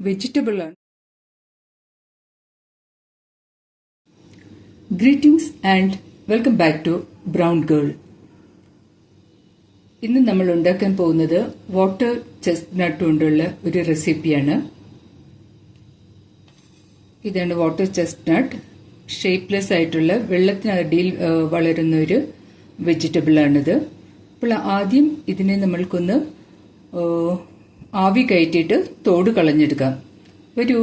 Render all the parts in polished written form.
Vegetable ആണ്. Greetings and welcome back to Brown Girl. ഇന്ന് നമ്മൾ ഉണ്ടാക്കാൻ പോകുന്നത് വാട്ടർ ചെസ്റ്റ്നട്ട് കൊണ്ടുള്ള ഒരു റെസിപ്പിയാണ്. ഇതാണ് വാട്ടർ ചെസ്റ്റ്നട്ട്. ഷേപ്പ്ലെസ് ആയിട്ടുള്ള വെള്ളത്തിനടിയിൽ വളരുന്ന ഒരു വെജിറ്റബിൾ ആണിത്. അപ്പോൾ ആദ്യം ഇതിനെ നമ്മൾക്കൊന്ന് ആവി കയറ്റിയിട്ട് തോട് കളഞ്ഞെടുക്കാം. വരൂ.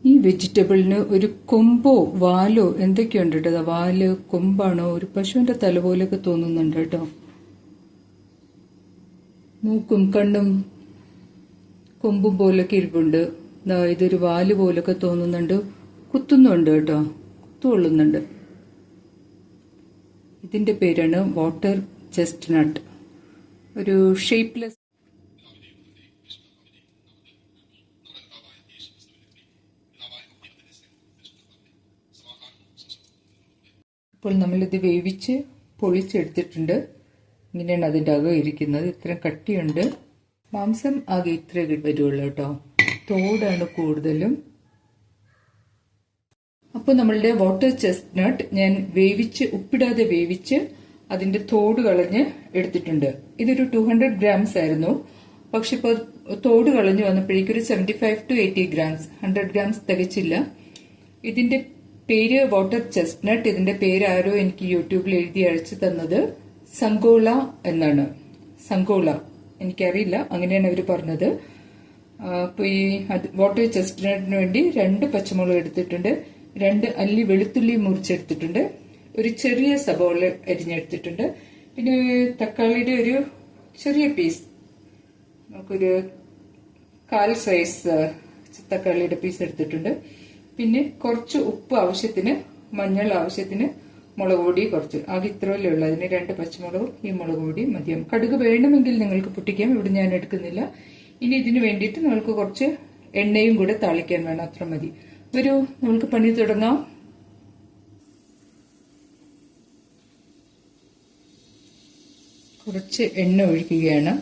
ഈ വെജിറ്റബിളിന് ഒരു കൊമ്പോ വാലോ എന്തൊക്കെയുണ്ട് കേട്ടോ. വാല് കൊമ്പാണോ, ഒരു പശുവിന്റെ തല പോലെയൊക്കെ തോന്നുന്നുണ്ട് കേട്ടോ. മൂക്കും കണ്ണും കൊമ്പും പോലൊക്കെ ഇരിപ്പുണ്ട്. ഇതൊരു വാല് പോലൊക്കെ തോന്നുന്നുണ്ട്. കുത്തുന്നുണ്ട് കേട്ടോ, കുത്തുകൊള്ളുന്നുണ്ട്. ഇതിന്റെ പേരാണ് വാട്ടർ ചെസ്റ്റ്നട്ട്. ഒരു ഷേപ്പ്ലെസ്. ഇപ്പോൾ നമ്മളിത് വേവിച്ച് പൊളിച്ചെടുത്തിട്ടുണ്ട്. ഇങ്ങനെയാണ് അതിൻ്റെ അകം ഇരിക്കുന്നത്. ഇത്ര കട്ടിയുണ്ട്. മാംസം ആകെ ഇത്ര വരുള്ളൂ കേട്ടോ. തോടാണ് കൂടുതലും. അപ്പോൾ നമ്മളുടെ വാട്ടർ ചെസ്റ്റ്നട്ട് ഞാൻ ഉപ്പിടാതെ വേവിച്ച് അതിന്റെ തോട് കളഞ്ഞ് എടുത്തിട്ടുണ്ട്. ഇതൊരു 200 ഗ്രാംസ് ആയിരുന്നു. പക്ഷെ ഇപ്പോൾ തോട് കളഞ്ഞ് വന്നപ്പോഴേക്കും ഒരു 75 to 80 ഗ്രാംസ്, 100 ഗ്രാംസ് തികച്ചില്ല. ഇതിന്റെ പേര് വാട്ടർ ചെസ്റ്റ്നട്ട്. ഇതിന്റെ പേര് ആരോ എനിക്ക് യൂട്യൂബിൽ എഴുതി അയച്ചു തന്നത് സംഗോള എന്നാണ്. സംഗോള എനിക്കറിയില്ല, അങ്ങനെയാണ് അവർ പറഞ്ഞത്. അപ്പൊ ഈ വാട്ടർ ചെസ്റ്റ്നട്ടിന് വേണ്ടി 2 പച്ചമുളക് എടുത്തിട്ടുണ്ട്, 2 അല്ലി വെളുത്തുള്ളി മുറിച്ചെടുത്തിട്ടുണ്ട്, ഒരു ചെറിയ സബോള അരിഞ്ഞെടുത്തിട്ടുണ്ട്, പിന്നെ തക്കാളിയുടെ ഒരു ചെറിയ പീസ്, നമുക്കൊരു 1/4 സൈസ് തക്കാളിയുടെ പീസ് എടുത്തിട്ടുണ്ട്. പിന്നെ കുറച്ച് ഉപ്പ് ആവശ്യത്തിന്, മഞ്ഞൾ ആവശ്യത്തിന്, മുളക് പൊടി കുറച്ച്. ആകെ ഇത്രയല്ലേ ഉള്ളൂ. അതിന് 2 പച്ചമുളകും ഈ മുളക് പൊടി മതിയാവും. കടുക് വേണമെങ്കിൽ നിങ്ങൾക്ക് പൊട്ടിക്കാം, ഇവിടെ ഞാൻ എടുക്കുന്നില്ല. ഇനി ഇതിന് വേണ്ടിയിട്ട് നമ്മൾക്ക് കുറച്ച് എണ്ണയും കൂടെ താളിക്കാൻ വേണം, അത്ര മതി. വരൂ, നമുക്ക് പണി തുടങ്ങാം. കുറച്ച് എണ്ണ ഒഴിക്കുകയാണ്.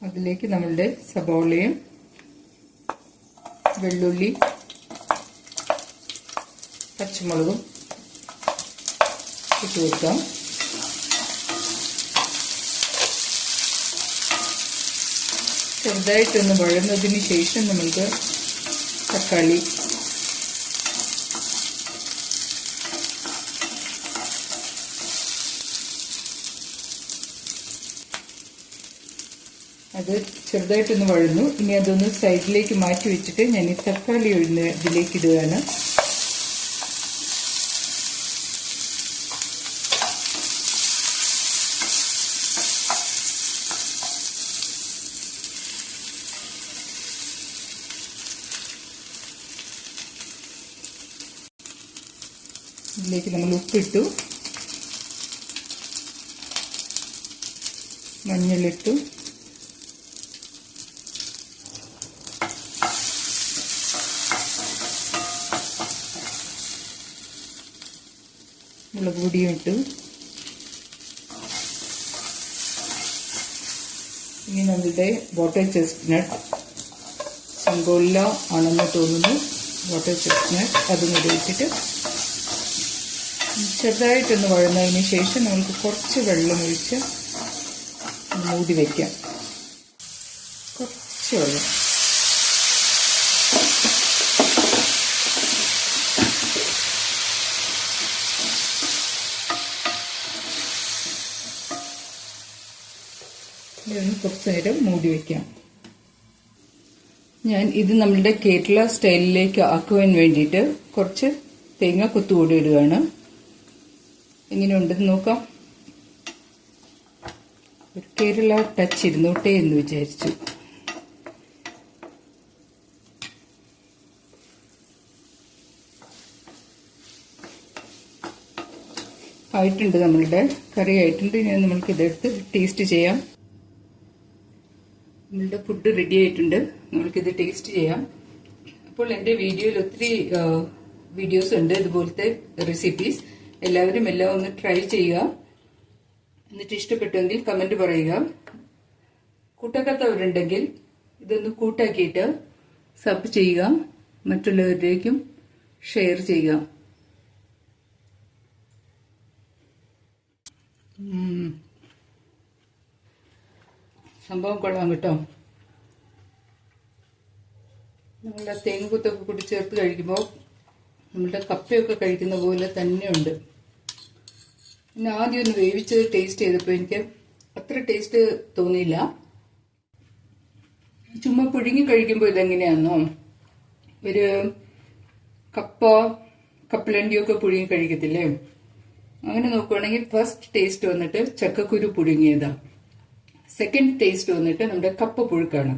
അതിലേക്ക് നമ്മളുടെ സബോളയും വെള്ളുള്ളി പച്ചമുളകും ഇട്ട് കൊടുക്കാം. ചെറുതായിട്ടൊന്ന് വഴന്നതിന് ശേഷം നമ്മൾക്ക് തക്കാളി, അത് ചെറുതായിട്ടൊന്ന് വഴന്നു. ഇനി അതൊന്ന് സൈഡിലേക്ക് മാറ്റി വെച്ചിട്ട് ഞാൻ ഈ തക്കാളി ഇതിലേക്ക് ഇടുകയാണ്. ഇതിലേക്ക് നമ്മൾ ഉപ്പിട്ടു, മഞ്ഞളിട്ടു, മുളക് പൊടിയും ഇട്ടു. ഇനി നമ്മളുടെ വാട്ടർ ചെസ്റ്റ്നട്ട്, സംഗോള ആണെന്ന് തോന്നുന്നു, വാട്ടർ ചെസ്റ്റ്നട്ട് അതും കൂടി വെച്ചിട്ട് ചെറുതായിട്ടൊന്ന് വഴന്നതിന് ശേഷം നമുക്ക് കുറച്ച് വെള്ളം ഒഴിച്ച് മൂടി വയ്ക്കാം. കുറച്ച് വെള്ളം. ഇതൊന്ന് കുറച്ച് നേരം മൂടി വയ്ക്കാം. ഞാൻ ഇത് നമ്മളുടെ കേരള സ്റ്റൈലിലേക്ക് ആക്കുവാൻ വേണ്ടിയിട്ട് കുറച്ച് തേങ്ങ കൊത്തുകൂടി ഇടുകയാണ്. എങ്ങനെയുണ്ടെന്ന് നോക്കാം. ഒരു കേരള ടച്ച് ഇരുന്നോട്ടെ എന്ന് വിചാരിച്ചു. ആയിട്ടുണ്ട്, നമ്മളുടെ കറി ആയിട്ടുണ്ട്. ഇനി നമ്മൾക്ക് ഇതെടുത്ത് ടേസ്റ്റ് ചെയ്യാം. നമ്മളുടെ ഫുഡ് റെഡി ആയിട്ടുണ്ട്, നമ്മൾക്കിത് ടേസ്റ്റ് ചെയ്യാം. അപ്പോൾ എൻ്റെ വീഡിയോയിൽ ഒത്തിരി വീഡിയോസ് ഉണ്ട് ഇതുപോലത്തെ റെസിപ്പീസ്. എല്ലാവരും എല്ലാം ഒന്ന് ട്രൈ ചെയ്യുക. എന്നിട്ട് ഇഷ്ടപ്പെട്ടുവെങ്കിൽ കമന്റ് പറയുക. കൂട്ടാക്കാത്തവരുണ്ടെങ്കിൽ ഇതൊന്ന് കൂട്ടാക്കിയിട്ട് സബ് ചെയ്യുക, മറ്റുള്ളവരിലേക്കും ഷെയർ ചെയ്യുക. സംഭവം കൊള്ളാം കേട്ടോ. നമ്മളുടെ തേങ്ങുകൊത്തൊക്കെ കൂടി ചേർത്ത് കഴിക്കുമ്പോൾ നമ്മളുടെ കപ്പയൊക്കെ കഴിക്കുന്ന പോലെ തന്നെയുണ്ട്. പിന്നെ ആദ്യം ഒന്ന് വേവിച്ച് ടേസ്റ്റ് ചെയ്തപ്പോൾ എനിക്ക് അത്ര ടേസ്റ്റ് തോന്നിയില്ല. ചുമ്മാ പുഴുങ്ങി കഴിക്കുമ്പോൾ ഇതെങ്ങനെയാണെന്നോ, ഒരു കപ്പലണ്ടിയൊക്കെ പുഴുങ്ങി കഴിക്കത്തില്ലേ, അങ്ങനെ നോക്കുവാണെങ്കിൽ ഫസ്റ്റ് ടേസ്റ്റ് വന്നിട്ട് ചക്കക്കുരു പുഴുങ്ങിയതാണ്. സെക്കൻഡ് ടേസ്റ്റ് വന്നിട്ട് നമ്മുടെ കപ്പ പുഴുക്കാണ്.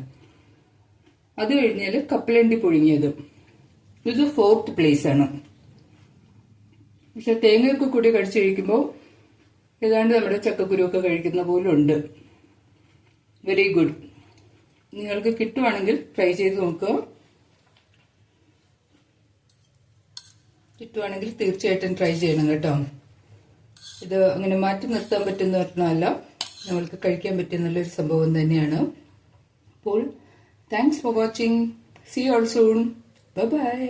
അത് കഴിഞ്ഞാൽ കപ്പലണ്ടി പുഴുങ്ങിയത്. ഇത് ഫോർത്ത് പ്ലേസ് ആണ്. പക്ഷെ തേങ്ങയൊക്കെ കൂടി കഴിച്ചു കഴിക്കുമ്പോൾ ഏതാണ്ട് നമ്മുടെ ചക്കക്കുരു ഒക്കെ കഴിക്കുന്ന പോലെ ഉണ്ട്. Very good. നിങ്ങൾക്ക് കിട്ടുവാണെങ്കിൽ ട്രൈ ചെയ്ത് നോക്കുക. കിട്ടുവാണെങ്കിൽ തീർച്ചയായിട്ടും ട്രൈ ചെയ്യണം കേട്ടോ. ഇത് അങ്ങനെ മാറ്റി നിർത്താൻ പറ്റുന്ന ഒരെണ്ണമല്ല, നമ്മൾക്ക് കഴിക്കാൻ പറ്റുന്നൊരു സംഭവം തന്നെയാണ്. അപ്പോൾ thanks for watching. See you all soon. Bye by.